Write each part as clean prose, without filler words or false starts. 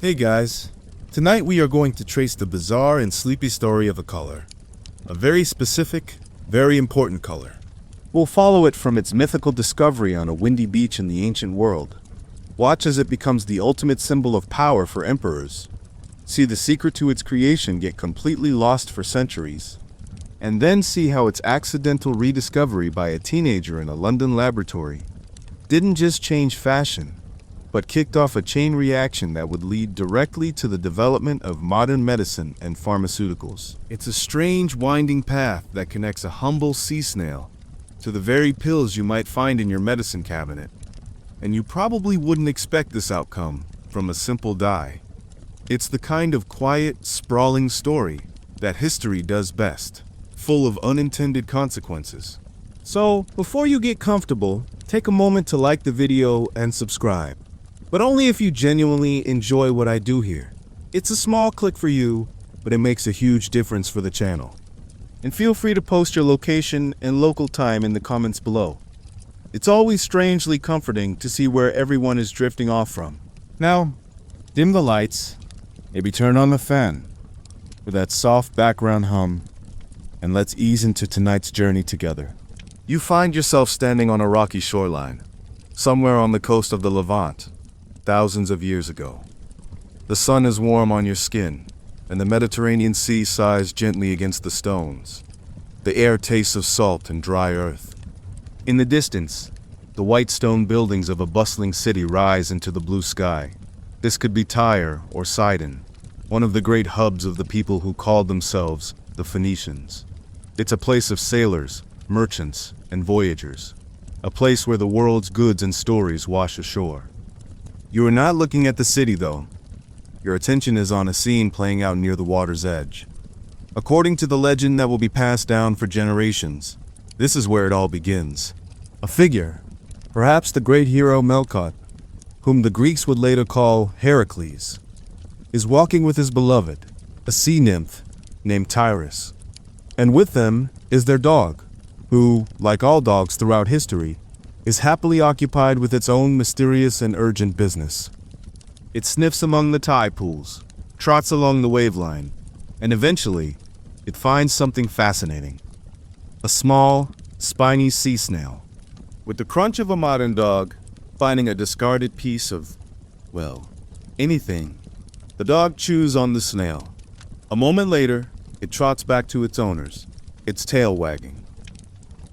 Hey guys, tonight we are going to trace the bizarre and sleepy story of a color. A very specific, very important color. We'll follow it from its mythical discovery on a windy beach in the ancient world. Watch as it becomes the ultimate symbol of power for emperors. See the secret to its creation get completely lost for centuries. And then see how its accidental rediscovery by a teenager in a London laboratory didn't just change fashion, but kicked off a chain reaction that would lead directly to the development of modern medicine and pharmaceuticals. It's a strange, winding path that connects a humble sea snail to the very pills you might find in your medicine cabinet. And you probably wouldn't expect this outcome from a simple dye. It's the kind of quiet, sprawling story that history does best, full of unintended consequences. So, before you get comfortable, take a moment to like the video and subscribe. But only if you genuinely enjoy what I do here. It's a small click for you, but it makes a huge difference for the channel. And feel free to post your location and local time in the comments below. It's always strangely comforting to see where everyone is drifting off from. Now, dim the lights, maybe turn on the fan with that soft background hum, and let's ease into tonight's journey together. You find yourself standing on a rocky shoreline, somewhere on the coast of the Levant, thousands of years ago. The sun is warm on your skin, and the Mediterranean Sea sighs gently against the stones. The air tastes of salt and dry earth. In the distance, the white stone buildings of a bustling city rise into the blue sky. This could be Tyre or Sidon, one of the great hubs of the people who called themselves the Phoenicians. It's a place of sailors, merchants, and voyagers, a place where the world's goods and stories wash ashore. You are not looking at the city, though. Your attention is on a scene playing out near the water's edge. According to the legend that will be passed down for generations, this is where it all begins. A figure, perhaps the great hero Melkot, whom the Greeks would later call Heracles, is walking with his beloved, a sea nymph named Tyrus. And with them is their dog, who, like all dogs throughout history, is happily occupied with its own mysterious and urgent business. It sniffs among the tide pools, trots along the waveline, and eventually, it finds something fascinating. A small, spiny sea snail. With the crunch of a modern dog finding a discarded piece of, well, anything, the dog chews on the snail. A moment later, it trots back to its owners, its tail wagging.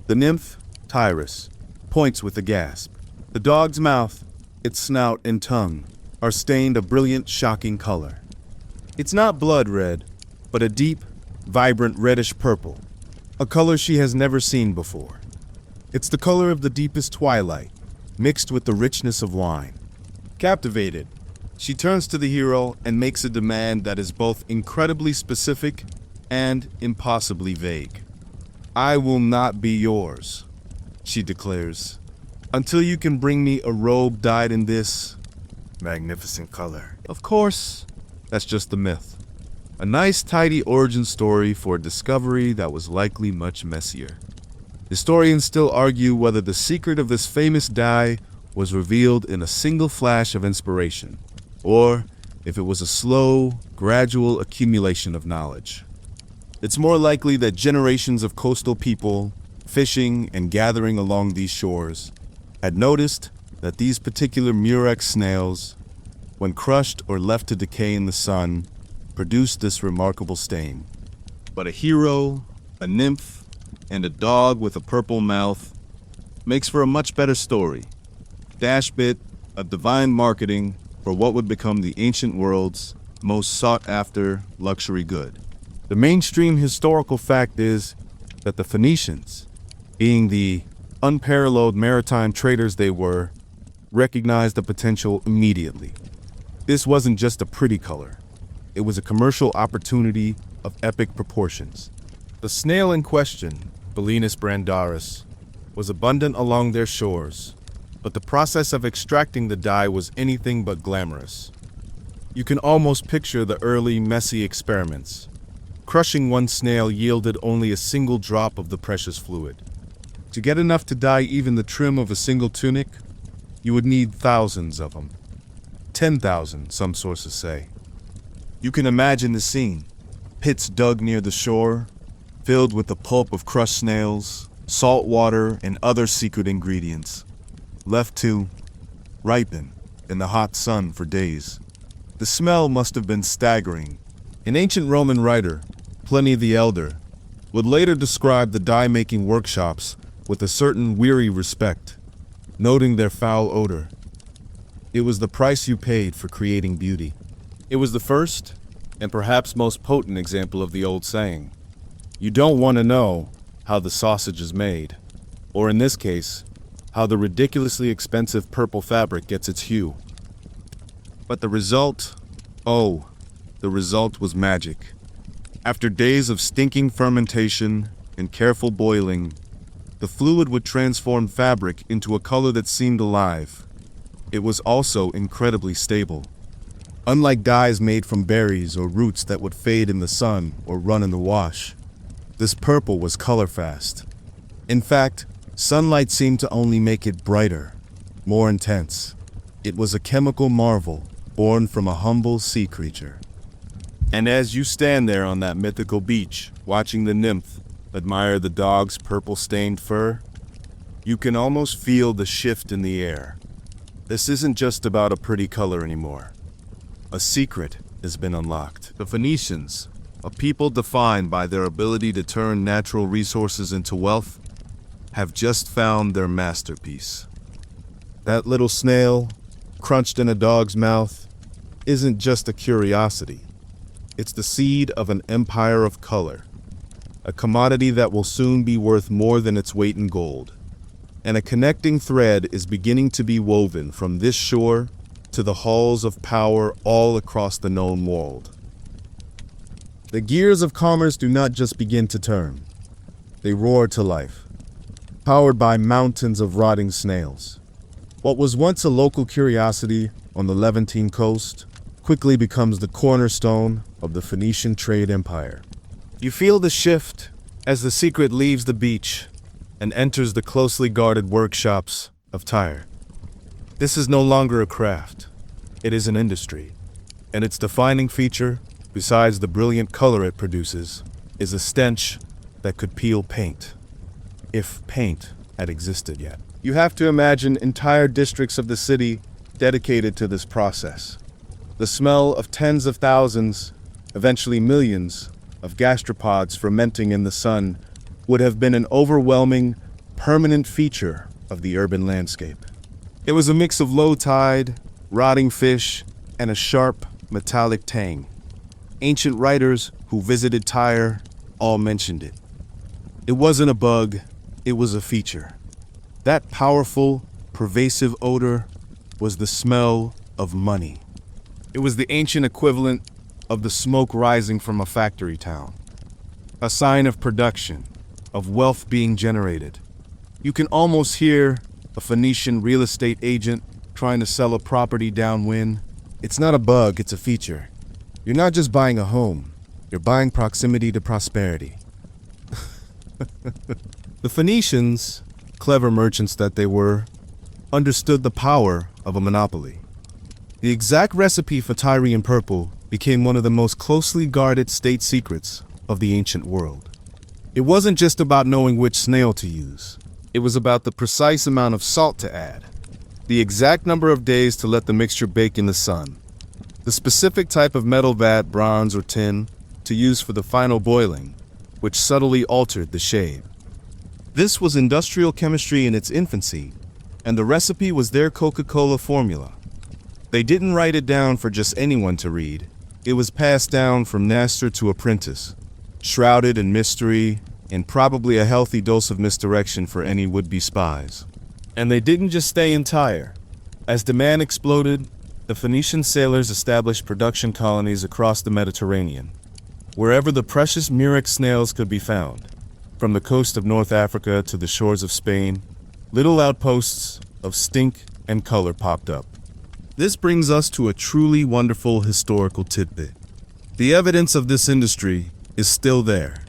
The nymph, Tyrus, points with a gasp. The dog's mouth, its snout and tongue are stained a brilliant, shocking color. It's not blood red, but a deep, vibrant reddish purple, a color she has never seen before. It's the color of the deepest twilight, mixed with the richness of wine. Captivated, she turns to the hero and makes a demand that is both incredibly specific and impossibly vague. "I will not be yours," she declares, "until you can bring me a robe dyed in this magnificent color." Of course, that's just a myth. A nice, tidy origin story for a discovery that was likely much messier. Historians still argue whether the secret of this famous dye was revealed in a single flash of inspiration, or if it was a slow, gradual accumulation of knowledge. It's more likely that generations of coastal people, fishing and gathering along these shores, had noticed that these particular murex snails, when crushed or left to decay in the sun, produced this remarkable stain. But a hero, a nymph, and a dog with a purple mouth makes for a much better story. Dash bit of divine marketing for what would become the ancient world's most sought-after luxury good. The mainstream historical fact is that the Phoenicians, being the unparalleled maritime traders they were, recognized the potential immediately. This wasn't just a pretty color. It was a commercial opportunity of epic proportions. The snail in question, Belinus brandaris, was abundant along their shores, but the process of extracting the dye was anything but glamorous. You can almost picture the early, messy experiments. Crushing one snail yielded only a single drop of the precious fluid. To get enough to dye even the trim of a single tunic, you would need thousands of them. 10,000, some sources say. You can imagine the scene. Pits dug near the shore, filled with the pulp of crushed snails, salt water, and other secret ingredients, left to ripen in the hot sun for days. The smell must have been staggering. An ancient Roman writer, Pliny the Elder, would later describe the dye-making workshops with a certain weary respect, noting their foul odor. It was the price you paid for creating beauty. It was the first, and perhaps most potent example of the old saying, you don't want to know how the sausage is made, or in this case, how the ridiculously expensive purple fabric gets its hue. But the result was magic. After days of stinking fermentation and careful boiling, the fluid would transform fabric into a color that seemed alive. It was also incredibly stable. Unlike dyes made from berries or roots that would fade in the sun or run in the wash, this purple was color-fast. In fact, sunlight seemed to only make it brighter, more intense. It was a chemical marvel born from a humble sea creature. And as you stand there on that mythical beach, watching the nymph admire the dog's purple-stained fur, you can almost feel the shift in the air. This isn't just about a pretty color anymore. A secret has been unlocked. The Phoenicians, a people defined by their ability to turn natural resources into wealth, have just found their masterpiece. That little snail, crunched in a dog's mouth, isn't just a curiosity. It's the seed of an empire of color, a commodity that will soon be worth more than its weight in gold. And a connecting thread is beginning to be woven from this shore to the halls of power all across the known world. The gears of commerce do not just begin to turn. They roar to life, powered by mountains of rotting snails. What was once a local curiosity on the Levantine coast quickly becomes the cornerstone of the Phoenician trade empire. You feel the shift as the secret leaves the beach and enters the closely guarded workshops of Tyre. This is no longer a craft. It is an industry, and its defining feature, besides the brilliant color it produces, is a stench that could peel paint, if paint had existed yet. You have to imagine entire districts of the city dedicated to this process. The smell of tens of thousands, eventually millions, of gastropods fermenting in the sun would have been an overwhelming, permanent feature of the urban landscape. It was a mix of low tide, rotting fish, and a sharp, metallic tang. Ancient writers who visited Tyre all mentioned it. It wasn't a bug, it was a feature. That powerful, pervasive odor was the smell of money. It was the ancient equivalent of the smoke rising from a factory town. A sign of production, of wealth being generated. You can almost hear a Phoenician real estate agent trying to sell a property downwind. It's not a bug, it's a feature. You're not just buying a home, you're buying proximity to prosperity. The Phoenicians, clever merchants that they were, understood the power of a monopoly. The exact recipe for Tyrian purple became one of the most closely guarded state secrets of the ancient world. It wasn't just about knowing which snail to use. It was about the precise amount of salt to add, the exact number of days to let the mixture bake in the sun, the specific type of metal vat, bronze or tin, to use for the final boiling, which subtly altered the shade. This was industrial chemistry in its infancy, and the recipe was their Coca-Cola formula. They didn't write it down for just anyone to read. It was passed down from master to apprentice, shrouded in mystery and probably a healthy dose of misdirection for any would-be spies. And they didn't just stay in Tyre. As demand exploded, the Phoenician sailors established production colonies across the Mediterranean, wherever the precious murex snails could be found. From the coast of North Africa to the shores of Spain, little outposts of stink and color popped up. This brings us to a truly wonderful historical tidbit. The evidence of this industry is still there.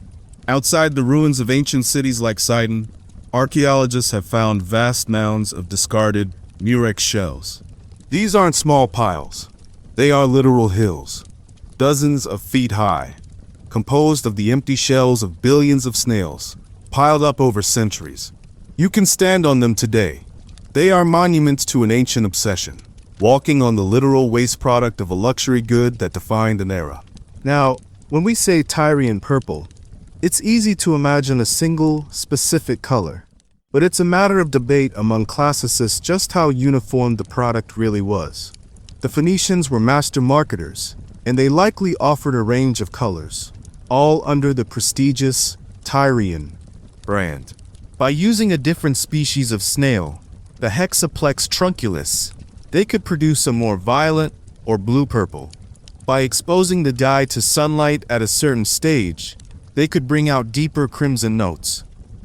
Outside the ruins of ancient cities like Sidon, archaeologists have found vast mounds of discarded murex shells. These aren't small piles. They are literal hills, dozens of feet high, composed of the empty shells of billions of snails, piled up over centuries. You can stand on them today. They are monuments to an ancient obsession, walking on the literal waste product of a luxury good that defined an era. Now, when we say Tyrian purple, it's easy to imagine a single, specific color. But it's a matter of debate among classicists just how uniform the product really was. The Phoenicians were master marketers, and they likely offered a range of colors, all under the prestigious Tyrian brand. By using a different species of snail, the Hexaplex trunculus, they could produce a more violet or blue-purple. By exposing the dye to sunlight at a certain stage, they could bring out deeper crimson notes.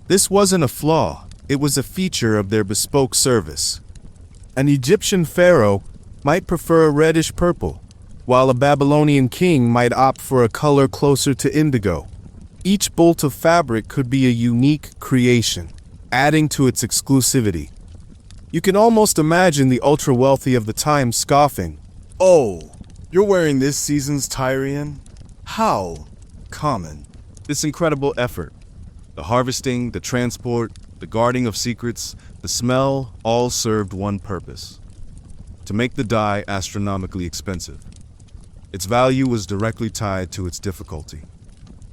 This wasn't a flaw. It was a feature of their bespoke service. An Egyptian pharaoh might prefer a reddish purple, while a Babylonian king might opt for a color closer to indigo. Each bolt of fabric could be a unique creation, adding to its exclusivity. You can almost imagine the ultra-wealthy of the time scoffing, "Oh, you're wearing this season's Tyrian? How common." This incredible effort, the harvesting, the transport, the guarding of secrets, the smell, all served one purpose: to make the dye astronomically expensive. Its value was directly tied to its difficulty.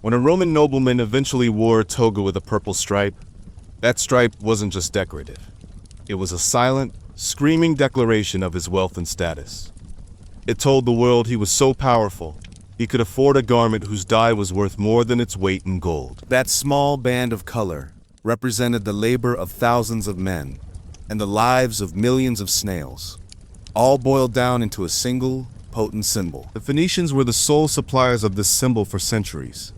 When a Roman nobleman eventually wore a toga with a purple stripe, that stripe wasn't just decorative. It was a silent, screaming declaration of his wealth and status. It told the world he was so powerful, he could afford a garment whose dye was worth more than its weight in gold. That small band of color represented the labor of thousands of men and the lives of millions of snails, all boiled down into a single, potent symbol. The Phoenicians were the sole suppliers of this symbol for centuries.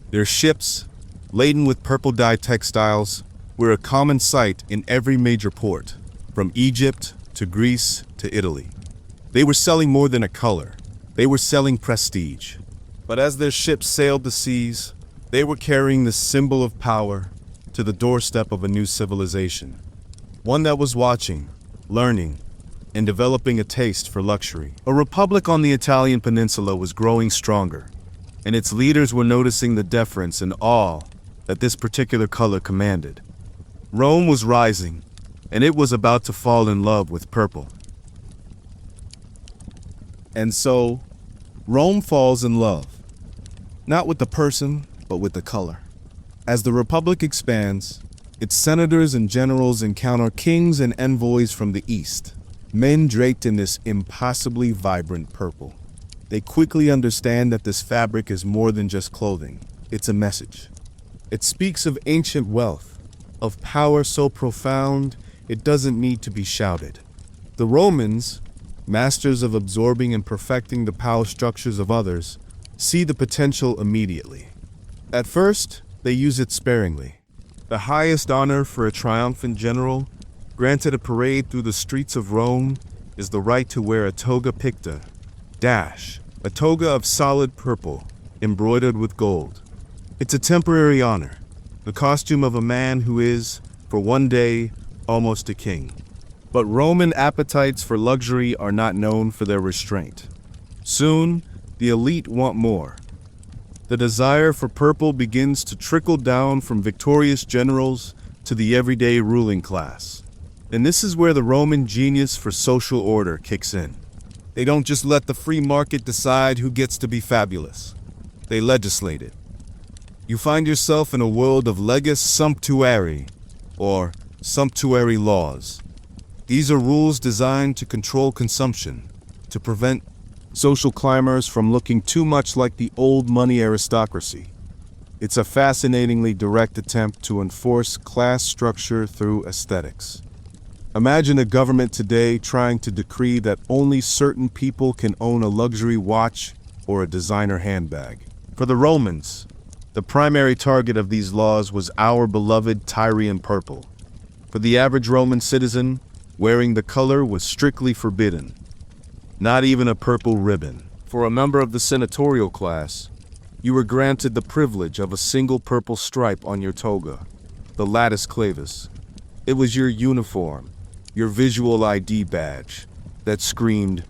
Their ships, laden with purple-dyed textiles, were a common sight in every major port, from Egypt to Greece to Italy. They were selling more than a color. They were selling prestige. But as their ships sailed the seas, they were carrying the symbol of power to the doorstep of a new civilization, one that was watching, learning, and developing a taste for luxury. A republic on the Italian peninsula was growing stronger, and its leaders were noticing the deference and awe that this particular color commanded. Rome was rising, and it was about to fall in love with purple. And so, Rome falls in love, not with the person, but with the color. As the Republic expands, its senators and generals encounter kings and envoys from the east, men draped in this impossibly vibrant purple. They quickly understand that this fabric is more than just clothing. It's a message. It speaks of ancient wealth, of power so profound it doesn't need to be shouted. The Romans, masters of absorbing and perfecting the power structures of others, see the potential immediately. At first, they use it sparingly. The highest honor for a triumphant general, granted a parade through the streets of Rome, is the right to wear a toga picta, a toga of solid purple, embroidered with gold. It's a temporary honor, the costume of a man who is, for one day, almost a king. But Roman appetites for luxury are not known for their restraint. Soon, the elite want more. The desire for purple begins to trickle down from victorious generals to the everyday ruling class. And this is where the Roman genius for social order kicks in. They don't just let the free market decide who gets to be fabulous. They legislate it. You find yourself in a world of leges sumptuarii, or sumptuary laws. These are rules designed to control consumption, to prevent social climbers from looking too much like the old money aristocracy. It's a fascinatingly direct attempt to enforce class structure through aesthetics. Imagine a government today trying to decree that only certain people can own a luxury watch or a designer handbag. For the Romans, the primary target of these laws was our beloved Tyrian purple. For the average Roman citizen, wearing the color was strictly forbidden. Not even a purple ribbon. For a member of the senatorial class, you were granted the privilege of a single purple stripe on your toga, the latus clavis. It was your uniform, your visual ID badge, that screamed,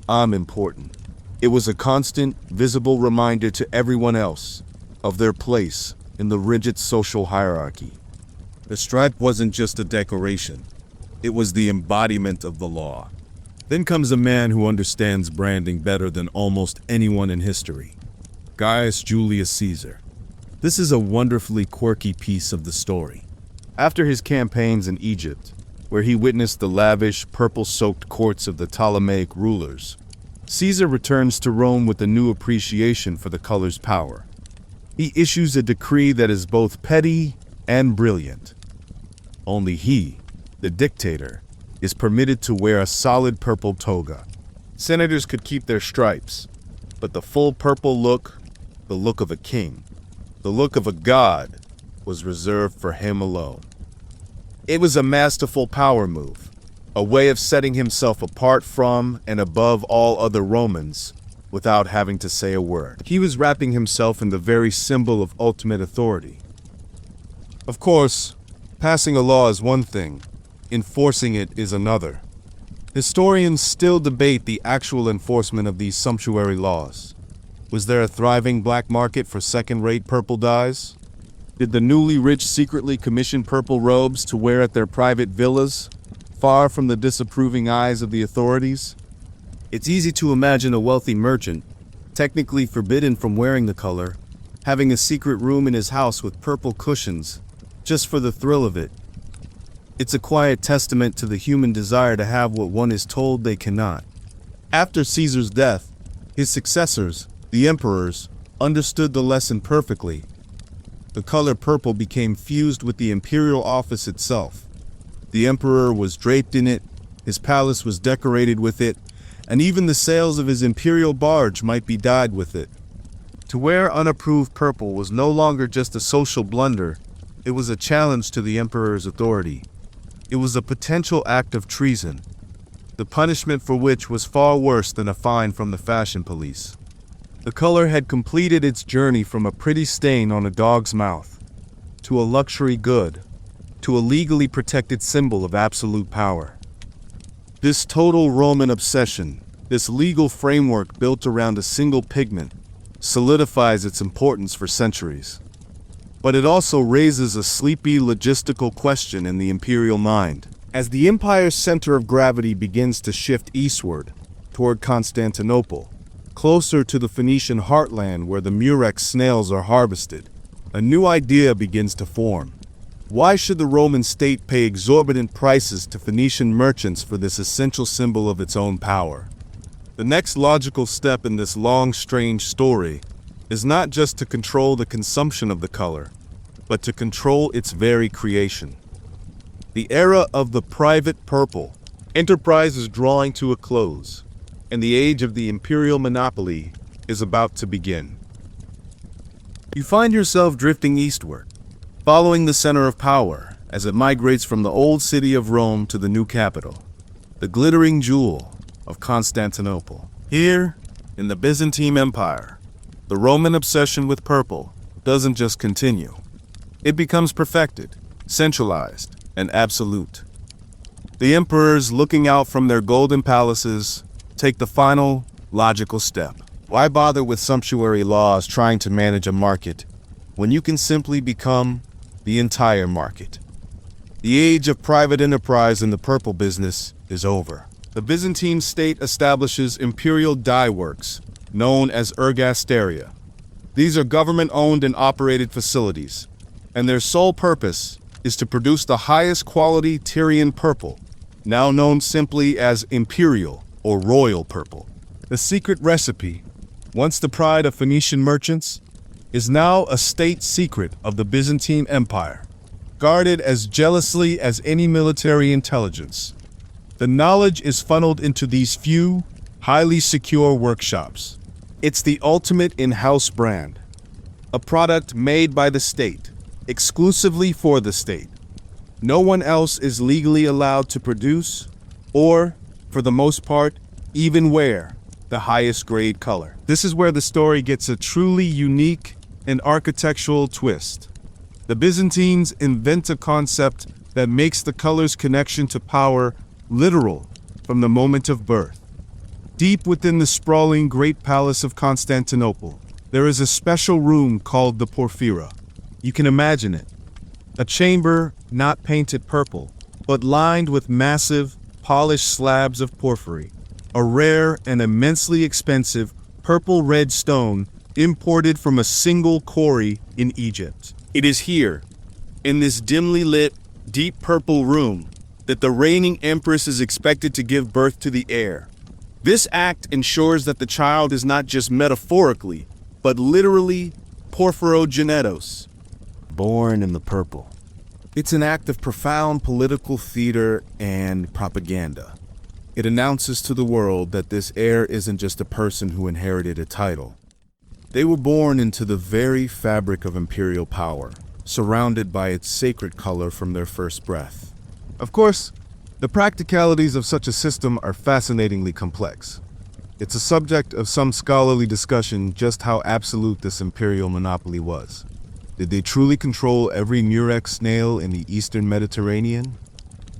"I'm important." It was a constant, visible reminder to everyone else of their place in the rigid social hierarchy. The stripe wasn't just a decoration. It was the embodiment of the law. Then comes a man who understands branding better than almost anyone in history. Gaius Julius Caesar. This is a wonderfully quirky piece of the story. After his campaigns in Egypt, where he witnessed the lavish, purple-soaked courts of the Ptolemaic rulers, Caesar returns to Rome with a new appreciation for the color's power. He issues a decree that is both petty and brilliant. Only he, the dictator, is permitted to wear a solid purple toga. Senators could keep their stripes, but the full purple look, the look of a king, the look of a god, was reserved for him alone. It was a masterful power move, a way of setting himself apart from and above all other Romans without having to say a word. He was wrapping himself in the very symbol of ultimate authority. Of course, passing a law is one thing, enforcing it is another. Historians still debate the actual enforcement of these sumptuary laws. Was there a thriving black market for second-rate purple dyes? Did the newly rich secretly commission purple robes to wear at their private villas, far from the disapproving eyes of the authorities? It's easy to imagine a wealthy merchant, technically forbidden from wearing the color, having a secret room in his house with purple cushions, just for the thrill of it. It's a quiet testament to the human desire to have what one is told they cannot. After Caesar's death, his successors, the emperors, understood the lesson perfectly. The color purple became fused with the imperial office itself. The emperor was draped in it, his palace was decorated with it, and even the sails of his imperial barge might be dyed with it. To wear unapproved purple was no longer just a social blunder, it was a challenge to the emperor's authority. It was a potential act of treason, the punishment for which was far worse than a fine from the fashion police. The color had completed its journey from a pretty stain on a dog's mouth, to a luxury good, to a legally protected symbol of absolute power. This total Roman obsession, this legal framework built around a single pigment, solidifies its importance for centuries. But it also raises a sleepy logistical question in the imperial mind. As the empire's center of gravity begins to shift eastward, toward Constantinople, closer to the Phoenician heartland where the murex snails are harvested, a new idea begins to form. Why should the Roman state pay exorbitant prices to Phoenician merchants for this essential symbol of its own power? The next logical step in this long, strange story is not just to control the consumption of the color, but to control its very creation. The era of the private purple enterprise is drawing to a close, and the age of the imperial monopoly is about to begin. You find yourself drifting eastward, following the center of power as it migrates from the old city of Rome to the new capital, the glittering jewel of Constantinople. Here, in the Byzantine Empire, the Roman obsession with purple doesn't just continue. It becomes perfected, centralized, and absolute. The emperors, looking out from their golden palaces, take the final, logical step. Why bother with sumptuary laws trying to manage a market when you can simply become the entire market? The age of private enterprise in the purple business is over. The Byzantine state establishes imperial dye works, known as ergasteria. These are government-owned and operated facilities, and their sole purpose is to produce the highest quality Tyrian purple, now known simply as imperial or royal purple. The secret recipe, once the pride of Phoenician merchants, is now a state secret of the Byzantine Empire, guarded as jealously as any military intelligence. The knowledge is funneled into these few, highly secure workshops. It's the ultimate in-house brand, a product made by the state, exclusively for the state. No one else is legally allowed to produce, or, for the most part, even wear the highest grade color. This is where the story gets a truly unique and architectural twist. The Byzantines invent a concept that makes the color's connection to power literal, from the moment of birth. Deep within the sprawling Great Palace of Constantinople, there is a special room called the Porphyra. You can imagine it. A chamber not painted purple, but lined with massive, polished slabs of porphyry, a rare and immensely expensive purple-red stone imported from a single quarry in Egypt. It is here, in this dimly lit, deep purple room, that the reigning empress is expected to give birth to the heir. This act ensures that the child is not just metaphorically, but literally porphyrogenetos, born in the purple. It's an act of profound political theater and propaganda. It announces to the world that this heir isn't just a person who inherited a title. They were born into the very fabric of imperial power, surrounded by its sacred color from their first breath. Of course, the practicalities of such a system are fascinatingly complex. It's a subject of some scholarly discussion just how absolute this imperial monopoly was. Did they truly control every murex snail in the eastern Mediterranean?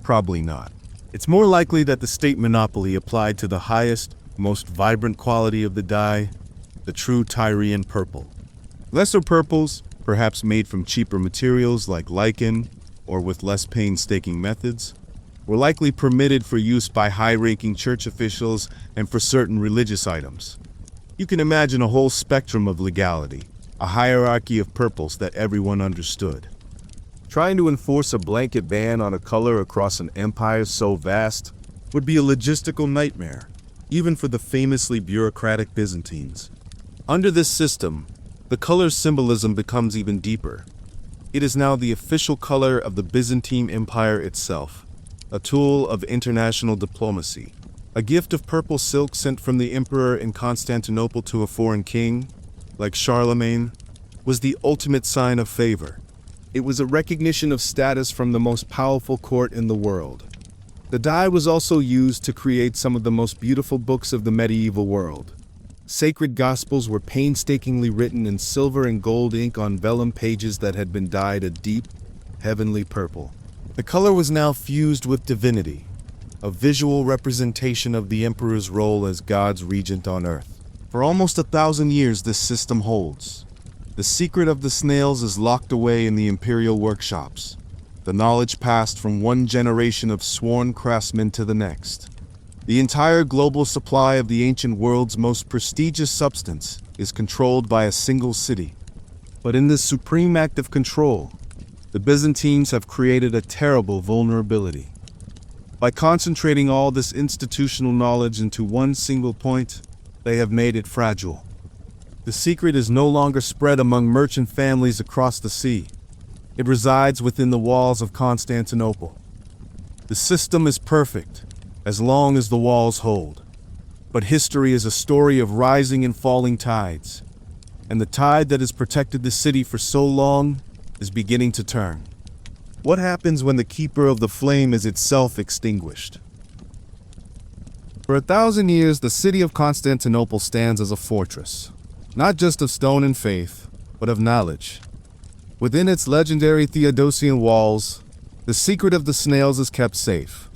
Probably not. It's more likely that the state monopoly applied to the highest, most vibrant quality of the dye, the true Tyrian purple. Lesser purples, perhaps made from cheaper materials like lichen or with less painstaking methods, were likely permitted for use by high-ranking church officials and for certain religious items. You can imagine a whole spectrum of legality, a hierarchy of purples that everyone understood. Trying to enforce a blanket ban on a color across an empire so vast would be a logistical nightmare, even for the famously bureaucratic Byzantines. Under this system, the color's symbolism becomes even deeper. It is now the official color of the Byzantine Empire itself, a tool of international diplomacy. A gift of purple silk sent from the emperor in Constantinople to a foreign king, like Charlemagne, was the ultimate sign of favor. It was a recognition of status from the most powerful court in the world. The dye was also used to create some of the most beautiful books of the medieval world. Sacred Gospels were painstakingly written in silver and gold ink on vellum pages that had been dyed a deep, heavenly purple. The color was now fused with divinity, a visual representation of the emperor's role as God's regent on earth. For almost 1,000 years this system holds. The secret of the snails is locked away in the imperial workshops, the knowledge passed from one generation of sworn craftsmen to the next. The entire global supply of the ancient world's most prestigious substance is controlled by a single city. But in this supreme act of control, the Byzantines have created a terrible vulnerability. By concentrating all this institutional knowledge into one single point, they have made it fragile. The secret is no longer spread among merchant families across the sea. It resides within the walls of Constantinople. The system is perfect, as long as the walls hold. But history is a story of rising and falling tides, and the tide that has protected the city for so long is beginning to turn. What happens when the keeper of the flame is itself extinguished? For 1,000 years, the city of Constantinople stands as a fortress, not just of stone and faith, but of knowledge. Within its legendary Theodosian walls, the secret of the snails is kept safe,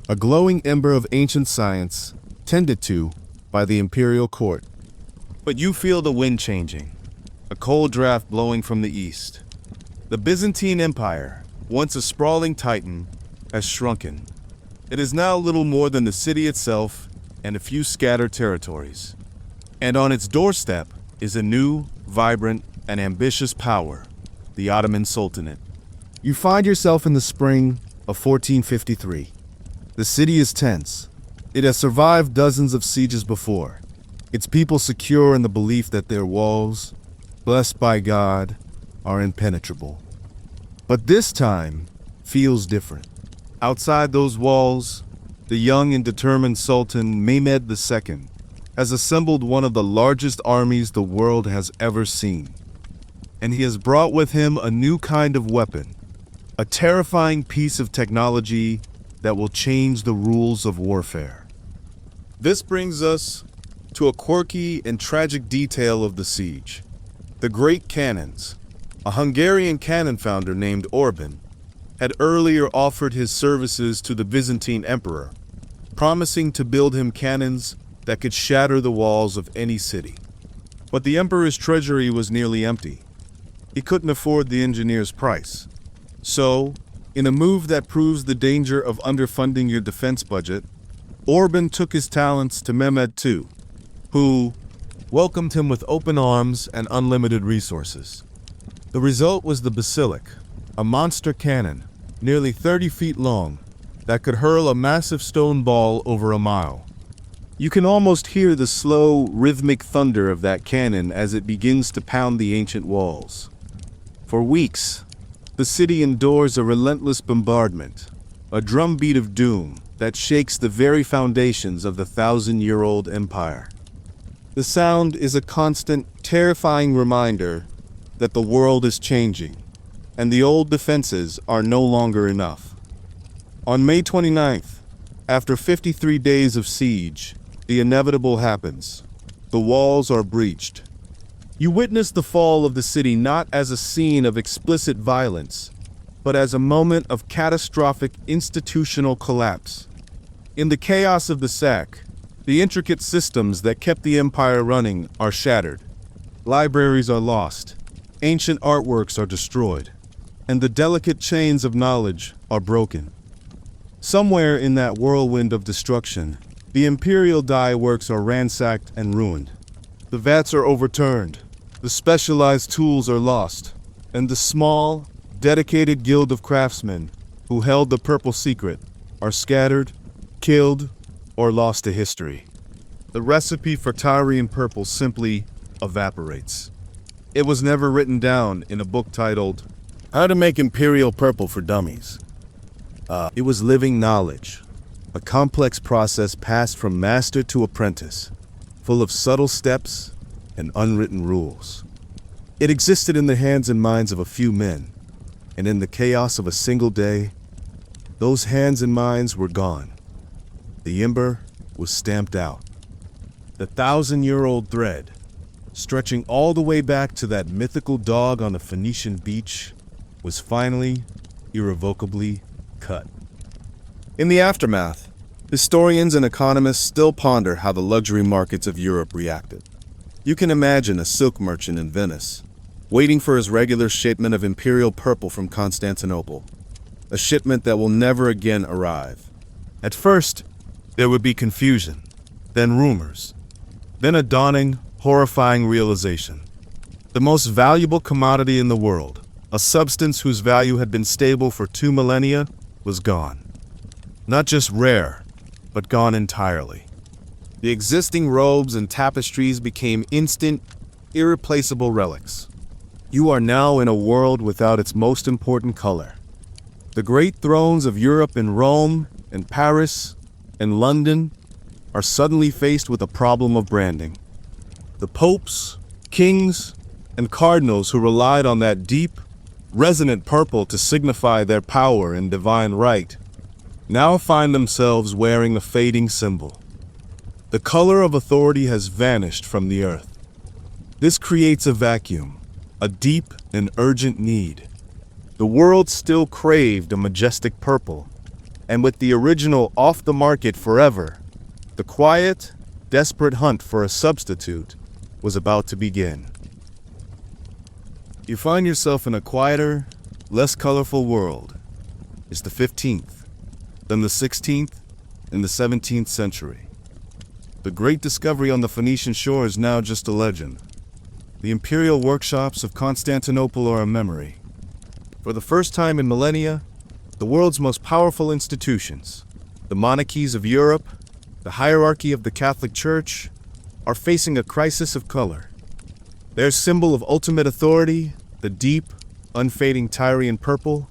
a glowing ember of ancient science, tended to by the imperial court. But you feel the wind changing, a cold draft blowing from the east. The Byzantine Empire, once a sprawling titan, has shrunken. It is now little more than the city itself and a few scattered territories. And on its doorstep is a new, vibrant, and ambitious power, the Ottoman Sultanate. You find yourself in the spring of 1453. The city is tense. It has survived dozens of sieges before, its people secure in the belief that their walls, blessed by God, are impenetrable. But this time feels different. Outside those walls, the young and determined Sultan Mehmed II has assembled one of the largest armies the world has ever seen. And he has brought with him a new kind of weapon, a terrifying piece of technology that will change the rules of warfare. This brings us to a quirky and tragic detail of the siege. The Great Cannons, a Hungarian cannon founder named Orban, had earlier offered his services to the Byzantine emperor, promising to build him cannons that could shatter the walls of any city. But the emperor's treasury was nearly empty. He couldn't afford the engineer's price. So, in a move that proves the danger of underfunding your defense budget, Orban took his talents to Mehmed II, who welcomed him with open arms and unlimited resources. The result was the Basilic, a monster cannon, nearly 30 feet long, that could hurl a massive stone ball over a mile. You can almost hear the slow, rhythmic thunder of that cannon as it begins to pound the ancient walls. For weeks, the city endures a relentless bombardment, a drumbeat of doom that shakes the very foundations of the 1,000-year-old empire. The sound is a constant, terrifying reminder that the world is changing, and the old defenses are no longer enough. On May 29th, after 53 days of siege, the inevitable happens. The walls are breached. You witness the fall of the city not as a scene of explicit violence, but as a moment of catastrophic institutional collapse. In the chaos of the sack, the intricate systems that kept the empire running are shattered. Libraries are lost, ancient artworks are destroyed, and the delicate chains of knowledge are broken. Somewhere in that whirlwind of destruction, the imperial dye works are ransacked and ruined. The vats are overturned, the specialized tools are lost, and the small, dedicated guild of craftsmen who held the purple secret are scattered, killed, or lost to history. The recipe for Tyrian purple simply evaporates. It was never written down in a book titled, How to Make Imperial Purple for Dummies. It was living knowledge, a complex process passed from master to apprentice, full of subtle steps and unwritten rules. It existed in the hands and minds of a few men, and in the chaos of a single day, those hands and minds were gone. The ember was stamped out. The 1,000-year-old thread, stretching all the way back to that mythical dog on the Phoenician beach, was finally, irrevocably cut. In the aftermath, historians and economists still ponder how the luxury markets of Europe reacted. You can imagine a silk merchant in Venice, waiting for his regular shipment of imperial purple from Constantinople, a shipment that will never again arrive. At first, there would be confusion, then rumors, then a dawning, horrifying realization. The most valuable commodity in the world, a substance whose value had been stable for 2 millennia, was gone. Not just rare, but gone entirely. The existing robes and tapestries became instant, irreplaceable relics. You are now in a world without its most important color. The great thrones of Europe in Rome and Paris and London are suddenly faced with a problem of branding. The popes, kings, and cardinals who relied on that deep, resonant purple to signify their power and divine right now find themselves wearing a fading symbol. The color of authority has vanished from the earth. This creates a vacuum, a deep and urgent need. The world still craved a majestic purple, and with the original off the market forever, the quiet, desperate hunt for a substitute was about to begin. You find yourself in a quieter, less colorful world. It's the 15th, then the 16th, and the 17th century. The great discovery on the Phoenician shore is now just a legend. The imperial workshops of Constantinople are a memory. For the first time in millennia, the world's most powerful institutions, the monarchies of Europe, the hierarchy of the Catholic Church, are facing a crisis of color. Their symbol of ultimate authority, the deep, unfading Tyrian purple,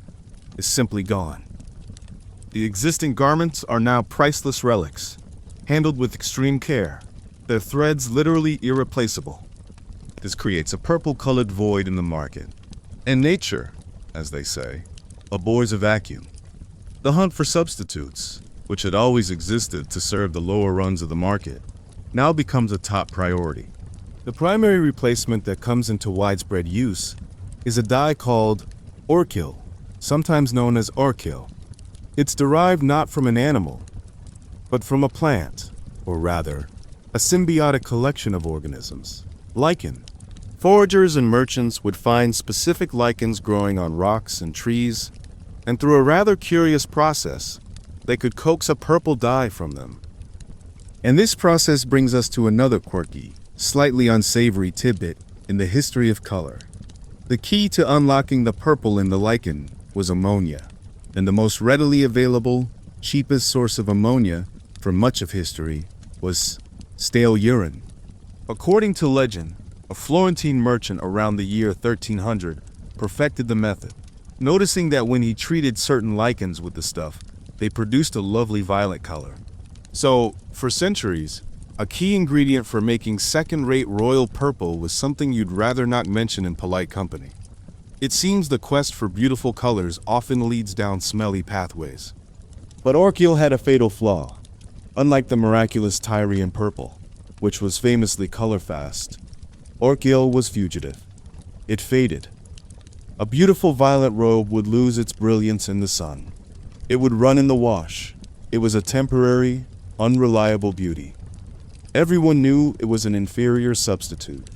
is simply gone. The existing garments are now priceless relics, handled with extreme care, their threads literally irreplaceable. This creates a purple-colored void in the market. And nature, as they say, abhors a vacuum. The hunt for substitutes, which had always existed to serve the lower runs of the market, now becomes a top priority. The primary replacement that comes into widespread use is a dye called orchil, sometimes known as orchil. It's derived not from an animal, but from a plant, or rather, a symbiotic collection of organisms, lichen. Foragers and merchants would find specific lichens growing on rocks and trees, and through a rather curious process, they could coax a purple dye from them. And this process brings us to another quirky, slightly unsavory tidbit in the history of color. The key to unlocking the purple in the lichen was ammonia, and the most readily available, cheapest source of ammonia for much of history was stale urine. According to legend, a Florentine merchant around the year 1300 perfected the method, noticing that when he treated certain lichens with the stuff, they produced a lovely violet color. So, for centuries, a key ingredient for making second-rate royal purple was something you'd rather not mention in polite company. It seems the quest for beautiful colors often leads down smelly pathways. But Orchil had a fatal flaw. Unlike the miraculous Tyrian purple, which was famously color-fast, Orchil was fugitive. It faded. A beautiful violet robe would lose its brilliance in the sun. It would run in the wash. It was a temporary, unreliable beauty. Everyone knew it was an inferior substitute.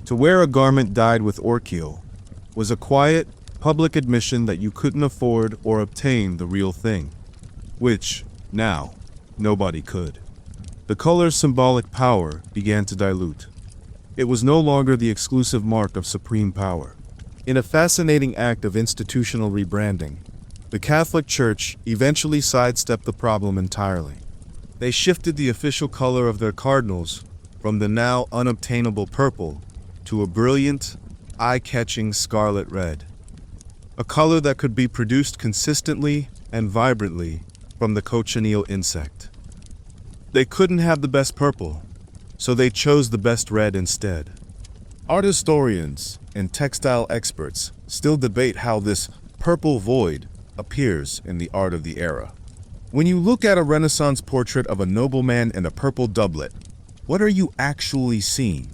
To wear a garment dyed with Orchil was a quiet, public admission that you couldn't afford or obtain the real thing, which, now, nobody could. The color's symbolic power began to dilute. It was no longer the exclusive mark of supreme power. In a fascinating act of institutional rebranding, the Catholic Church eventually sidestepped the problem entirely. They shifted the official color of their cardinals from the now unobtainable purple to a brilliant, eye-catching scarlet red, a color that could be produced consistently and vibrantly from the cochineal insect. They couldn't have the best purple, so they chose the best red instead. Art historians and textile experts still debate how this purple void appears in the art of the era. When you look at a Renaissance portrait of a nobleman in a purple doublet, what are you actually seeing?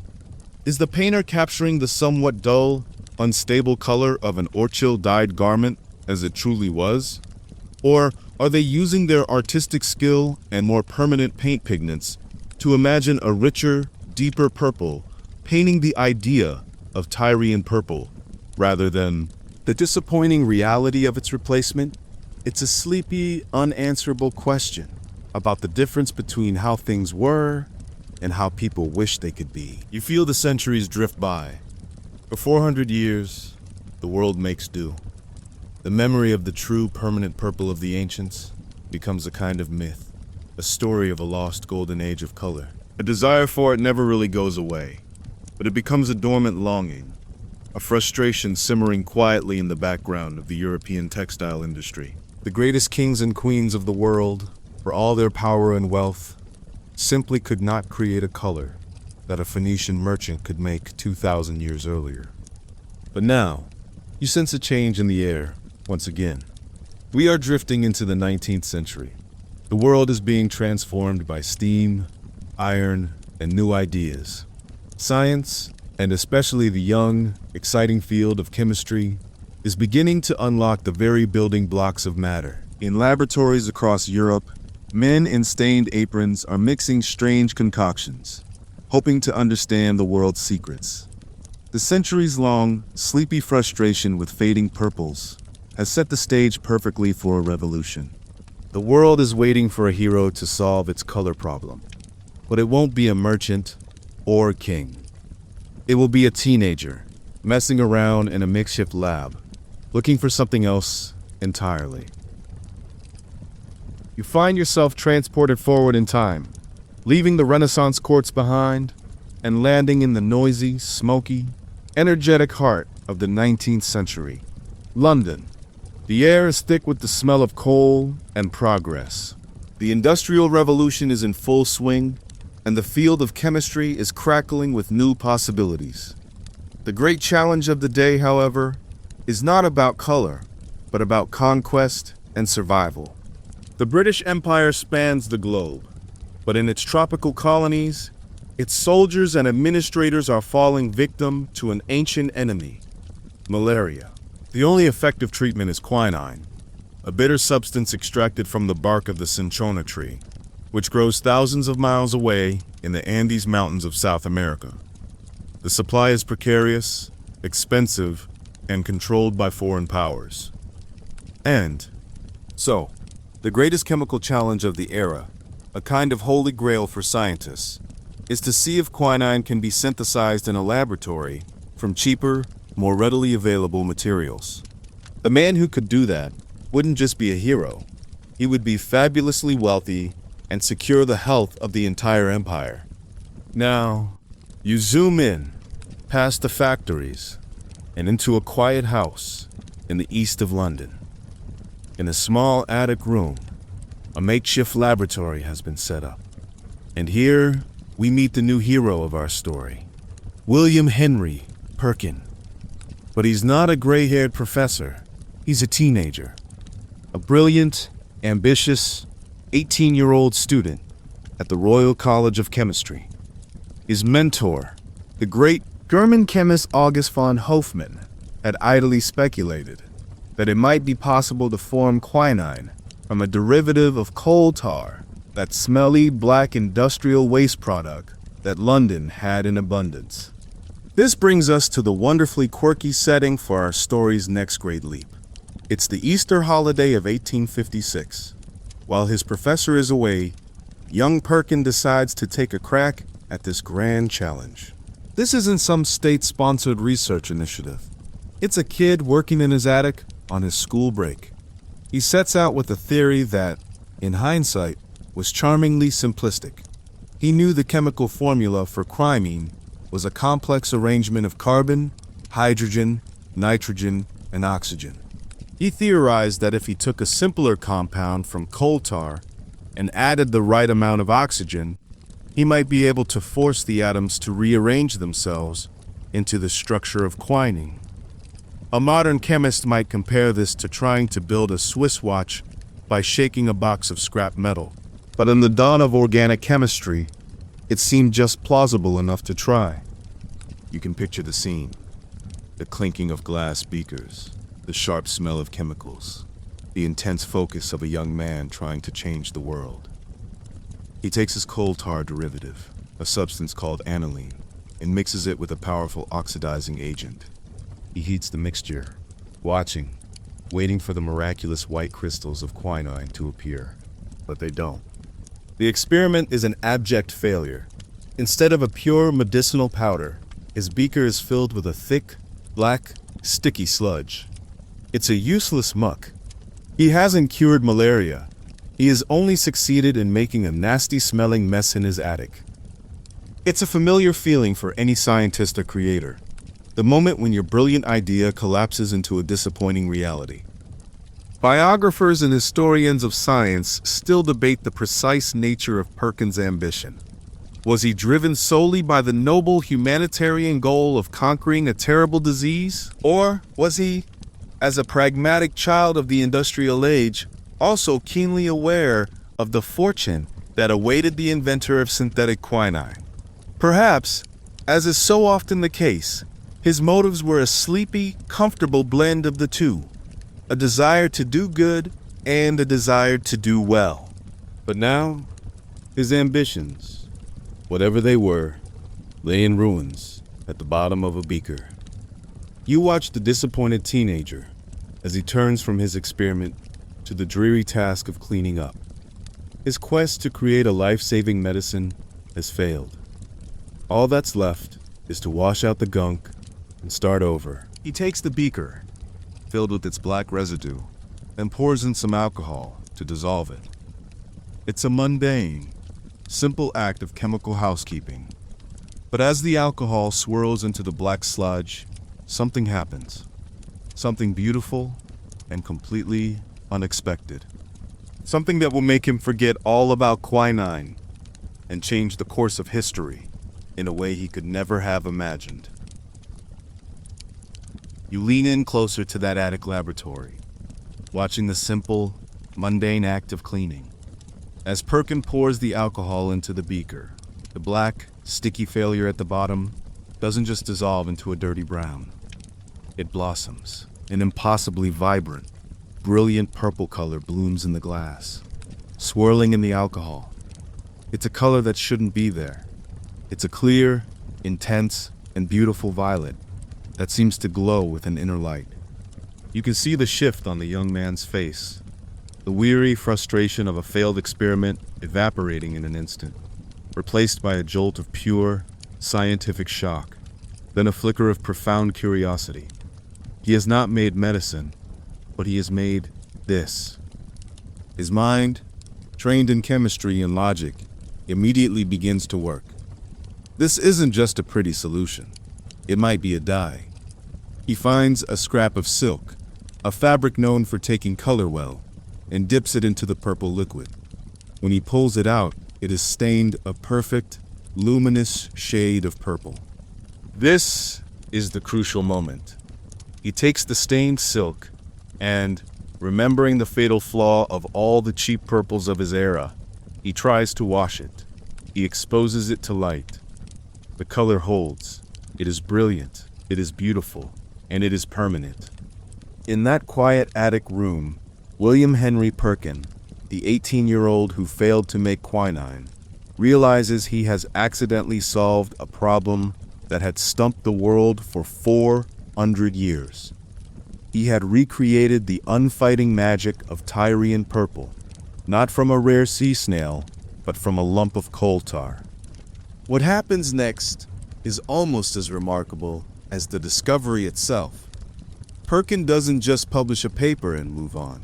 Is the painter capturing the somewhat dull, unstable color of an Orchil-dyed garment as it truly was? Or are they using their artistic skill and more permanent paint pigments to imagine a richer, deeper purple, painting the idea of Tyrian purple, rather than the disappointing reality of its replacement? It's a sleepy, unanswerable question about the difference between how things were and how people wish they could be. You feel the centuries drift by. For 400 years, the world makes do. The memory of the true permanent purple of the ancients becomes a kind of myth, a story of a lost golden age of color. A desire for it never really goes away, but it becomes a dormant longing, a frustration simmering quietly in the background of the European textile industry. The greatest kings and queens of the world, for all their power and wealth, simply could not create a color that a Phoenician merchant could make 2,000 years earlier. But now, you sense a change in the air once again. We are drifting into the 19th century. The world is being transformed by steam, iron, and new ideas. Science, and especially the young, exciting field of chemistry, is beginning to unlock the very building blocks of matter. In laboratories across Europe, men in stained aprons are mixing strange concoctions, hoping to understand the world's secrets. The centuries-long, sleepy frustration with fading purples has set the stage perfectly for a revolution. The world is waiting for a hero to solve its color problem, but it won't be a merchant or a king. It will be a teenager, messing around in a makeshift lab, looking for something else entirely. You find yourself transported forward in time, leaving the Renaissance courts behind and landing in the noisy, smoky, energetic heart of the 19th century. London. The air is thick with the smell of coal and progress. The Industrial Revolution is in full swing, and the field of chemistry is crackling with new possibilities. The great challenge of the day, however, is not about color, but about conquest and survival. The British Empire spans the globe, but in its tropical colonies, its soldiers and administrators are falling victim to an ancient enemy, malaria. The only effective treatment is quinine, a bitter substance extracted from the bark of the cinchona tree. which grows thousands of miles away in the Andes Mountains of South America. The supply is precarious, expensive, and controlled by foreign powers. So, the greatest chemical challenge of the era, a kind of holy grail for scientists, is to see if quinine can be synthesized in a laboratory from cheaper, more readily available materials. The man who could do that wouldn't just be a hero. He would be fabulously wealthy and secure the health of the entire empire. Now, you zoom in, past the factories, and into a quiet house in the east of London. In a small attic room, a makeshift laboratory has been set up. And here, we meet the new hero of our story, William Henry Perkin. But he's not a gray-haired professor. He's a teenager. A brilliant, ambitious, 18-year-old student at the Royal College of Chemistry. His mentor, the great German chemist August von Hofmann, had idly speculated that it might be possible to form quinine from a derivative of coal tar, that smelly black industrial waste product that London had in abundance. This brings us to the wonderfully quirky setting for our story's next great leap. It's the Easter holiday of 1856. While his professor is away, young Perkin decides to take a crack at this grand challenge. This isn't some state-sponsored research initiative. It's a kid working in his attic on his school break. He sets out with a theory that, in hindsight, was charmingly simplistic. He knew the chemical formula for quinine was a complex arrangement of carbon, hydrogen, nitrogen, and oxygen. He theorized that if he took a simpler compound from coal tar and added the right amount of oxygen, he might be able to force the atoms to rearrange themselves into the structure of quinine. A modern chemist might compare this to trying to build a Swiss watch by shaking a box of scrap metal. But in the dawn of organic chemistry, it seemed just plausible enough to try. You can picture the scene: the clinking of glass beakers, the sharp smell of chemicals, the intense focus of a young man trying to change the world. He takes his coal tar derivative, a substance called aniline, and mixes it with a powerful oxidizing agent. He heats the mixture, watching, waiting for the miraculous white crystals of quinine to appear. But they don't. The experiment is an abject failure. Instead of a pure medicinal powder, his beaker is filled with a thick, black, sticky sludge. It's a useless muck. He hasn't cured malaria. He has only succeeded in making a nasty-smelling mess in his attic. It's a familiar feeling for any scientist or creator. The moment when your brilliant idea collapses into a disappointing reality. Biographers and historians of science still debate the precise nature of Perkin's ambition. Was he driven solely by the noble humanitarian goal of conquering a terrible disease? Or was he, as a pragmatic child of the industrial age, also keenly aware of the fortune that awaited the inventor of synthetic quinine? Perhaps, as is so often the case, his motives were a sleepy, comfortable blend of the two. A desire to do good and a desire to do well. But now, his ambitions, whatever they were, lay in ruins at the bottom of a beaker. You watch the disappointed teenager as he turns from his experiment to the dreary task of cleaning up. His quest to create a life-saving medicine has failed. All that's left is to wash out the gunk and start over. He takes the beaker, filled with its black residue, and pours in some alcohol to dissolve it. It's a mundane, simple act of chemical housekeeping. But as the alcohol swirls into the black sludge, something happens. Something beautiful and completely unexpected. Something that will make him forget all about quinine and change the course of history in a way he could never have imagined. You lean in closer to that attic laboratory, watching the simple, mundane act of cleaning. As Perkin pours the alcohol into the beaker, the black, sticky failure at the bottom doesn't just dissolve into a dirty brown. It blossoms. An impossibly vibrant, brilliant purple color blooms in the glass, swirling in the alcohol. It's a color that shouldn't be there. It's a clear, intense, and beautiful violet that seems to glow with an inner light. You can see the shift on the young man's face, the weary frustration of a failed experiment evaporating in an instant, replaced by a jolt of pure, scientific shock, then a flicker of profound curiosity. He has not made medicine, but he has made this. His mind, trained in chemistry and logic, immediately begins to work. This isn't just a pretty solution. It might be a dye. He finds a scrap of silk, a fabric known for taking color well, and dips it into the purple liquid. When he pulls it out, it is stained a perfect, luminous shade of purple. This is the crucial moment. He takes the stained silk and, remembering the fatal flaw of all the cheap purples of his era, he tries to wash it. He exposes it to light. The color holds. It is brilliant, it is beautiful, and it is permanent. In that quiet attic room, William Henry Perkin, the 18-year-old who failed to make quinine, realizes he has accidentally solved a problem that had stumped the world for 400 years. He had recreated the unfighting magic of Tyrian purple, not from a rare sea snail, but from a lump of coal tar. What happens next is almost as remarkable as the discovery itself. Perkin doesn't just publish a paper and move on.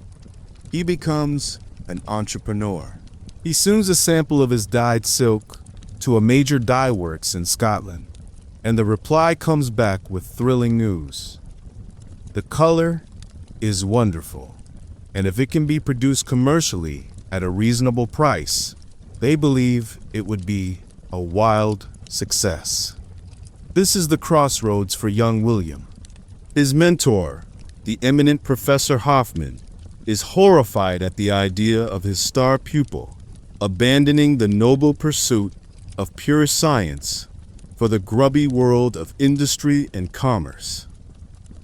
He becomes an entrepreneur. He sends a sample of his dyed silk to a major dye works in Scotland, and the reply comes back with thrilling news. The color is wonderful, and if it can be produced commercially at a reasonable price, they believe it would be a wild success. This is the crossroads for young William. His mentor, the eminent Professor Hoffman, is horrified at the idea of his star pupil abandoning the noble pursuit of pure science for the grubby world of industry and commerce.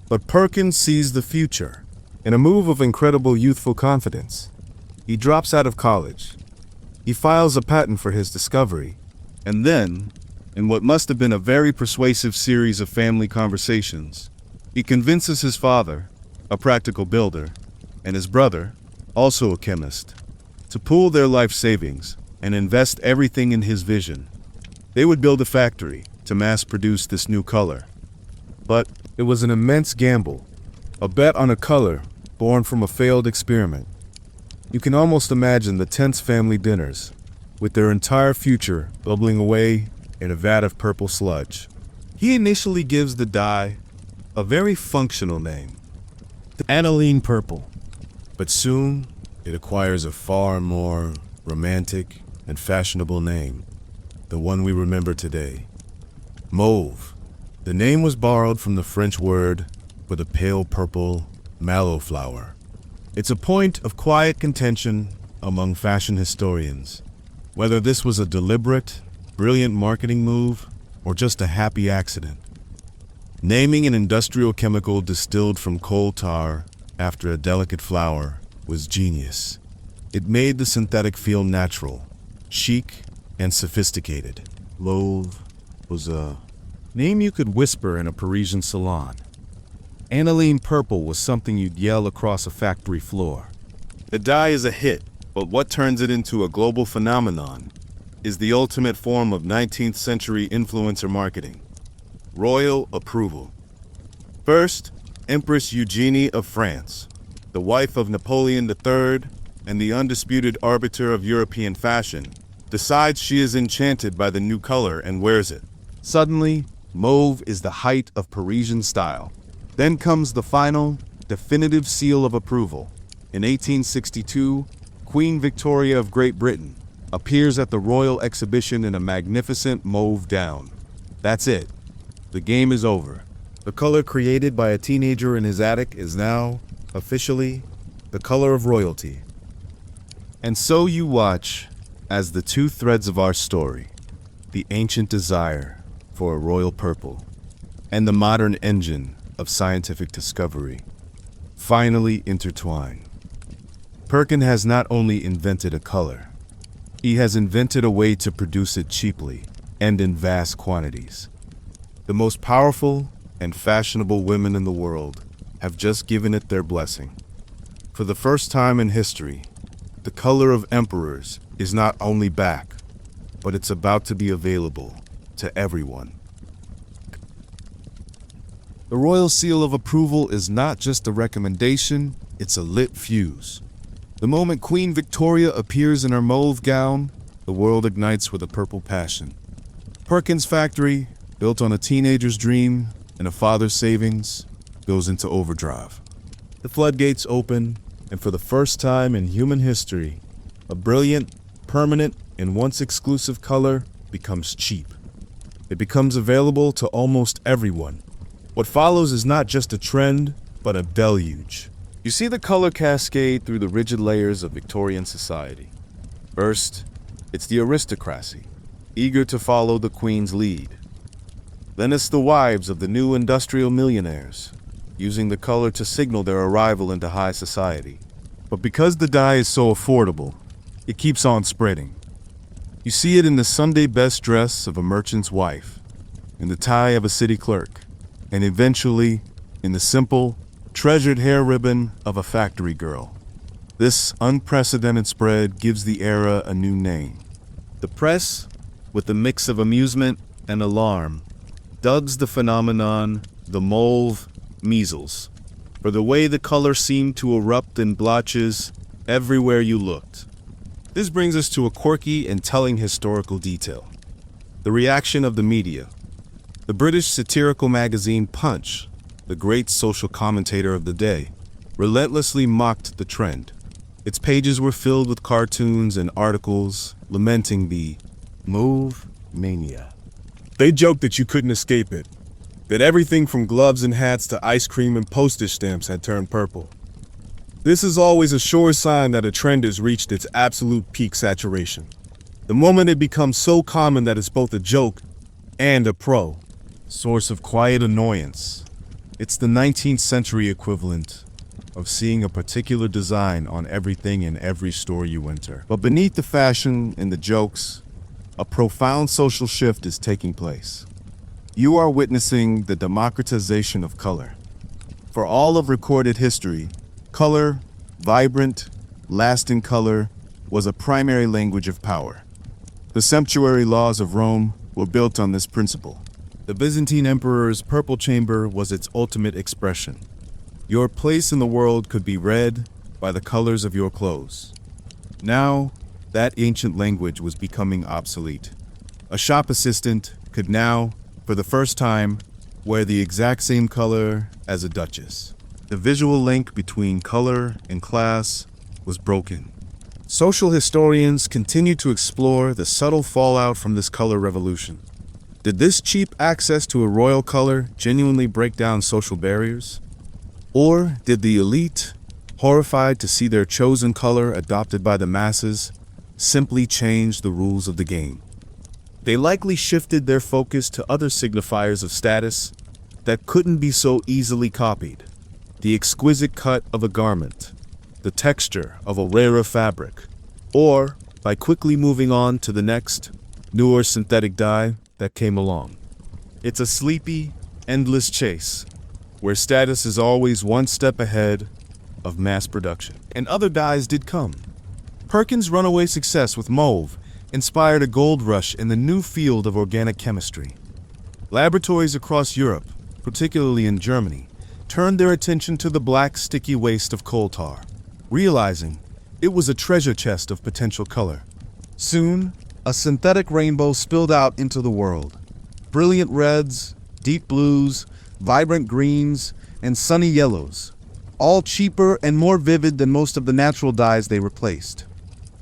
But Perkins sees the future. In a move of incredible youthful confidence, he drops out of college. He files a patent for his discovery, and then, in what must have been a very persuasive series of family conversations, he convinces his father, a practical builder, and his brother, also a chemist, to pool their life savings and invest everything in his vision. They would build a factory to mass produce this new color. But it was an immense gamble, a bet on a color born from a failed experiment. You can almost imagine the tense family dinners, with their entire future bubbling away in a vat of purple sludge. He initially gives the dye a very functional name, aniline purple, but soon it acquires a far more romantic and fashionable name, the one we remember today, mauve. The name was borrowed from the French word for the pale purple mallow flower. It's a point of quiet contention among fashion historians, whether this was a deliberate, brilliant marketing move or just a happy accident. Naming an industrial chemical distilled from coal tar after a delicate flower was genius. It made the synthetic feel natural, chic, and sophisticated. Mauve was a name you could whisper in a Parisian salon. Aniline purple was something you'd yell across a factory floor. The dye is a hit, but what turns it into a global phenomenon is the ultimate form of 19th century influencer marketing: royal approval. First, Empress Eugenie of France, the wife of Napoleon III and the undisputed arbiter of European fashion, decides she is enchanted by the new color and wears it. Suddenly, mauve is the height of Parisian style. Then comes the final, definitive seal of approval. In 1862, Queen Victoria of Great Britain appears at the Royal Exhibition in a magnificent mauve gown. That's it. The game is over. The color created by a teenager in his attic is now, officially, the color of royalty. And so you watch as the two threads of our story, the ancient desire for a royal purple and the modern engine of scientific discovery, finally intertwine. Perkin has not only invented a color, He has invented a way to produce it cheaply and in vast quantities. The most powerful and fashionable women in the world have just given it their blessing. For the first time in history, the color of emperors is not only back, but it's about to be available to everyone. The royal seal of approval is not just a recommendation, it's a lit fuse. The moment Queen Victoria appears in her mauve gown, the world ignites with a purple passion. Perkins' factory, built on a teenager's dream and a father's savings, goes into overdrive. The floodgates open, and for the first time in human history, a brilliant, permanent, and once exclusive color becomes cheap. It becomes available to almost everyone. What follows is not just a trend, but a deluge. You see the color cascade through the rigid layers of Victorian society. First, it's the aristocracy, eager to follow the Queen's lead. Then it's the wives of the new industrial millionaires, using the color to signal their arrival into high society. But because the dye is so affordable, it keeps on spreading. You see it in the Sunday best dress of a merchant's wife, in the tie of a city clerk, and eventually in the simple, treasured hair ribbon of a factory girl. This unprecedented spread gives the era a new name. The press, with a mix of amusement and alarm, dubs the phenomenon the mauve measles, for the way the color seemed to erupt in blotches everywhere you looked. This brings us to a quirky and telling historical detail: the reaction of the media. The British satirical magazine Punch, the great social commentator of the day, relentlessly mocked the trend. Its pages were filled with cartoons and articles lamenting the mauve mania. They joked that you couldn't escape it, that everything from gloves and hats to ice cream and postage stamps had turned purple. This is always a sure sign that a trend has reached its absolute peak saturation. The moment it becomes so common that it's both a joke and a source of quiet annoyance. It's the 19th century equivalent of seeing a particular design on everything in every store you enter. But beneath the fashion and the jokes, a profound social shift is taking place. You are witnessing the democratization of color. For all of recorded history, color, vibrant, lasting color, was a primary language of power. The sumptuary laws of Rome were built on this principle. The Byzantine emperor's purple chamber was its ultimate expression. Your place in the world could be read by the colors of your clothes. Now, that ancient language was becoming obsolete. A shop assistant could now, for the first time, wear the exact same color as a duchess. The visual link between color and class was broken. Social historians continue to explore the subtle fallout from this color revolution. Did this cheap access to a royal color genuinely break down social barriers? Or did the elite, horrified to see their chosen color adopted by the masses, simply change the rules of the game? They likely shifted their focus to other signifiers of status that couldn't be so easily copied. The exquisite cut of a garment, the texture of a rarer fabric, or by quickly moving on to the next, newer synthetic dye that came along. It's a sleepy, endless chase, where status is always one step ahead of mass production. And other dyes did come. Perkins' runaway success with mauve inspired a gold rush in the new field of organic chemistry. Laboratories across Europe, particularly in Germany, turned their attention to the black, sticky waste of coal tar, realizing it was a treasure chest of potential color. Soon, a synthetic rainbow spilled out into the world. Brilliant reds, deep blues, vibrant greens, and sunny yellows, all cheaper and more vivid than most of the natural dyes they replaced.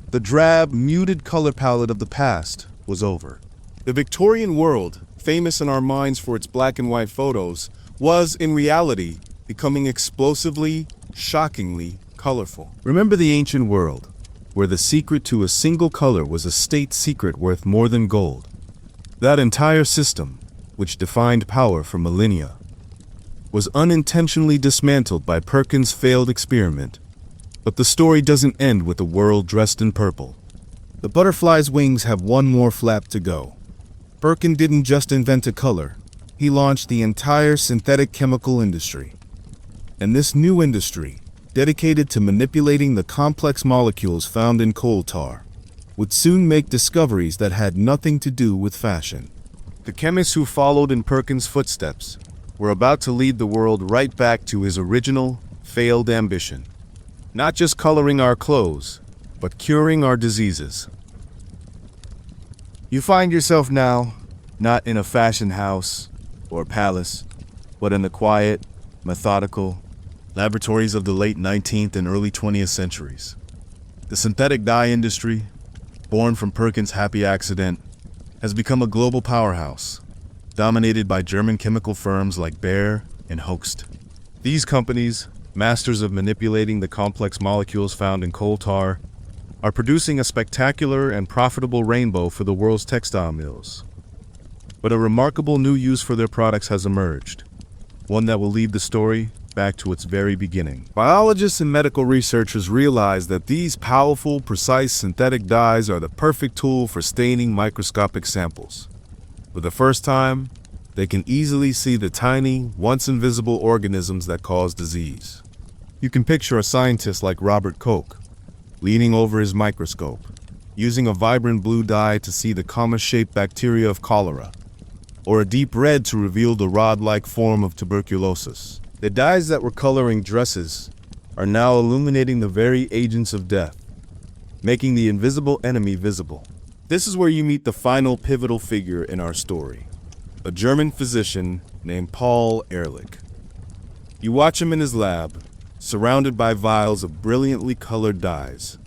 The drab, muted color palette of the past was over. The Victorian world, famous in our minds for its black and white photos, was, in reality, becoming explosively, shockingly colorful. Remember the ancient world, where the secret to a single color was a state secret worth more than gold. That entire system, which defined power for millennia, was unintentionally dismantled by Perkins' failed experiment. But the story doesn't end with a world dressed in purple. The butterfly's wings have one more flap to go. Perkin didn't just invent a color, he launched the entire synthetic chemical industry. And this new industry, dedicated to manipulating the complex molecules found in coal tar, would soon make discoveries that had nothing to do with fashion. The chemists who followed in Perkin's footsteps were about to lead the world right back to his original, failed ambition. Not just coloring our clothes, but curing our diseases. You find yourself now, not in a fashion house or palace, but in the quiet, methodical laboratories of the late 19th and early 20th centuries. The synthetic dye industry, born from Perkin's happy accident, has become a global powerhouse, dominated by German chemical firms like Bayer and Hoechst. These companies, masters of manipulating the complex molecules found in coal tar, are producing a spectacular and profitable rainbow for the world's textile mills. But a remarkable new use for their products has emerged, one that will lead the story back to its very beginning. Biologists and medical researchers realize that these powerful, precise synthetic dyes are the perfect tool for staining microscopic samples. For the first time, they can easily see the tiny, once invisible organisms that cause disease. You can picture a scientist like Robert Koch, leaning over his microscope, using a vibrant blue dye to see the comma-shaped bacteria of cholera, or a deep red to reveal the rod-like form of tuberculosis. The dyes that were coloring dresses are now illuminating the very agents of death, making the invisible enemy visible. This is where you meet the final pivotal figure in our story, a German physician named Paul Ehrlich. You watch him in his lab, surrounded by vials of brilliantly colored dyes.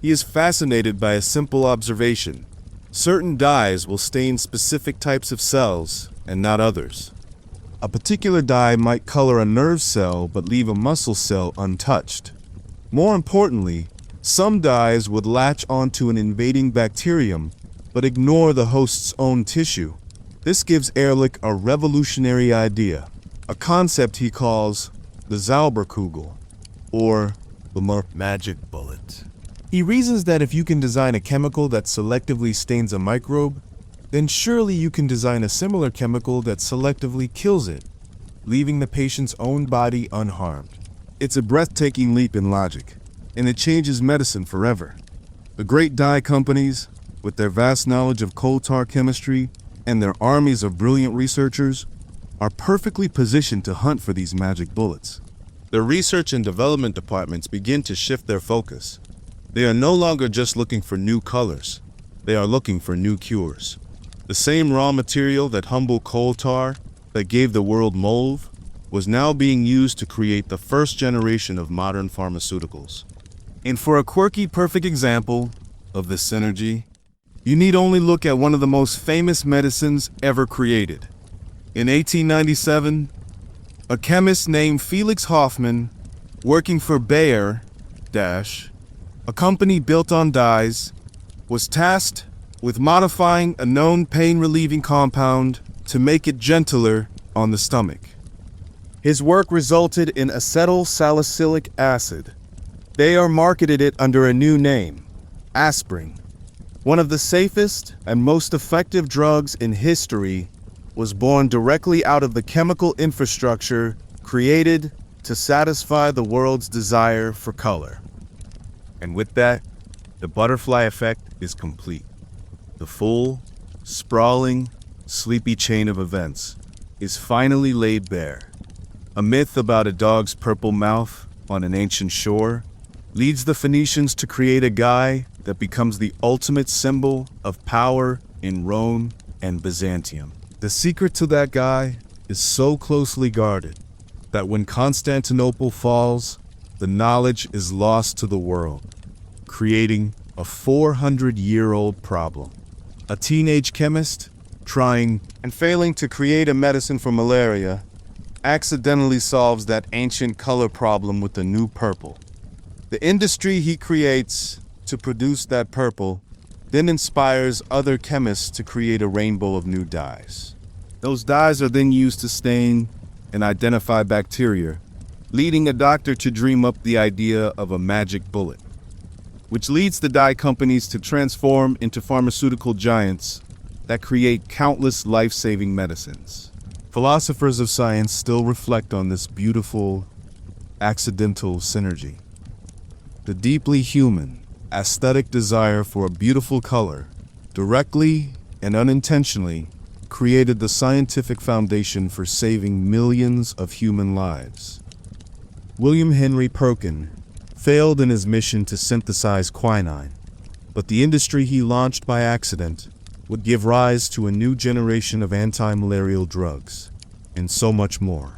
He is fascinated by a simple observation. Certain dyes will stain specific types of cells and not others. A particular dye might color a nerve cell but leave a muscle cell untouched. More importantly, some dyes would latch onto an invading bacterium but ignore the host's own tissue. This gives Ehrlich a revolutionary idea, a concept he calls the Zauberkugel, or the magic bullet. He reasons that if you can design a chemical that selectively stains a microbe, then surely you can design a similar chemical that selectively kills it, leaving the patient's own body unharmed. It's a breathtaking leap in logic, and it changes medicine forever. The great dye companies, with their vast knowledge of coal tar chemistry and their armies of brilliant researchers, are perfectly positioned to hunt for these magic bullets. Their research and development departments begin to shift their focus. They are no longer just looking for new colors, they are looking for new cures. The same raw material that humble coal tar, that gave the world mauve, was now being used to create the first generation of modern pharmaceuticals. And for a quirky, perfect example of this synergy, you need only look at one of the most famous medicines ever created. In 1897, a chemist named Felix Hoffmann, working for Bayer, a company built on dyes, was tasked with modifying a known pain-relieving compound to make it gentler on the stomach. His work resulted in acetyl-salicylic acid. Bayer marketed it under a new name, aspirin. One of the safest and most effective drugs in history was born directly out of the chemical infrastructure created to satisfy the world's desire for color. And with that, the butterfly effect is complete. The full, sprawling, sleepy chain of events is finally laid bare. A myth about a dog's purple mouth on an ancient shore leads the Phoenicians to create a guy that becomes the ultimate symbol of power in Rome and Byzantium. The secret to that guy is so closely guarded that when Constantinople falls, the knowledge is lost to the world, creating a 400-year-old problem. A teenage chemist, trying and failing to create a medicine for malaria, accidentally solves that ancient color problem with the new purple. The industry he creates to produce that purple then inspires other chemists to create a rainbow of new dyes. Those dyes are then used to stain and identify bacteria, leading a doctor to dream up the idea of a magic bullet. which leads the dye companies to transform into pharmaceutical giants that create countless life-saving medicines. Philosophers of science still reflect on this beautiful, accidental synergy. The deeply human, aesthetic desire for a beautiful color, directly and unintentionally, created the scientific foundation for saving millions of human lives. William Henry Perkin failed in his mission to synthesize quinine, but the industry he launched by accident would give rise to a new generation of anti-malarial drugs, and so much more.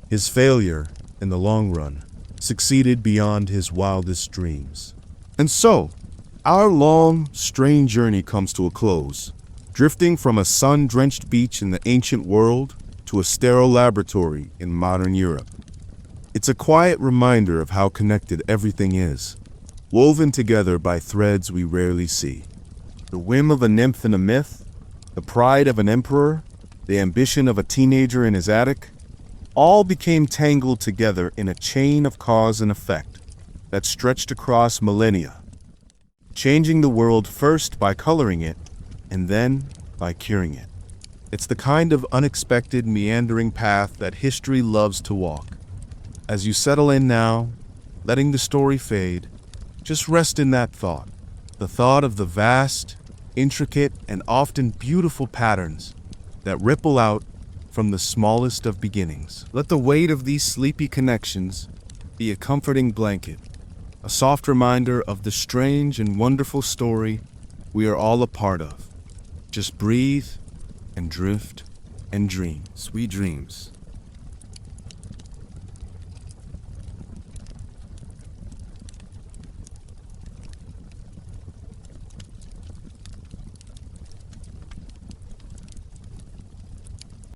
His failure, in the long run, succeeded beyond his wildest dreams. And so, our long, strange journey comes to a close, drifting from a sun-drenched beach in the ancient world to a sterile laboratory in modern Europe. It's a quiet reminder of how connected everything is, woven together by threads we rarely see. The whim of a nymph in a myth, the pride of an emperor, the ambition of a teenager in his attic, all became tangled together in a chain of cause and effect that stretched across millennia, changing the world first by coloring it, and then by curing it. It's the kind of unexpected, meandering path that history loves to walk. As you settle in now, letting the story fade, just rest in that thought. The thought of the vast, intricate, and often beautiful patterns that ripple out from the smallest of beginnings. Let the weight of these sleepy connections be a comforting blanket, a soft reminder of the strange and wonderful story we are all a part of. Just breathe and drift and dream. Sweet dreams.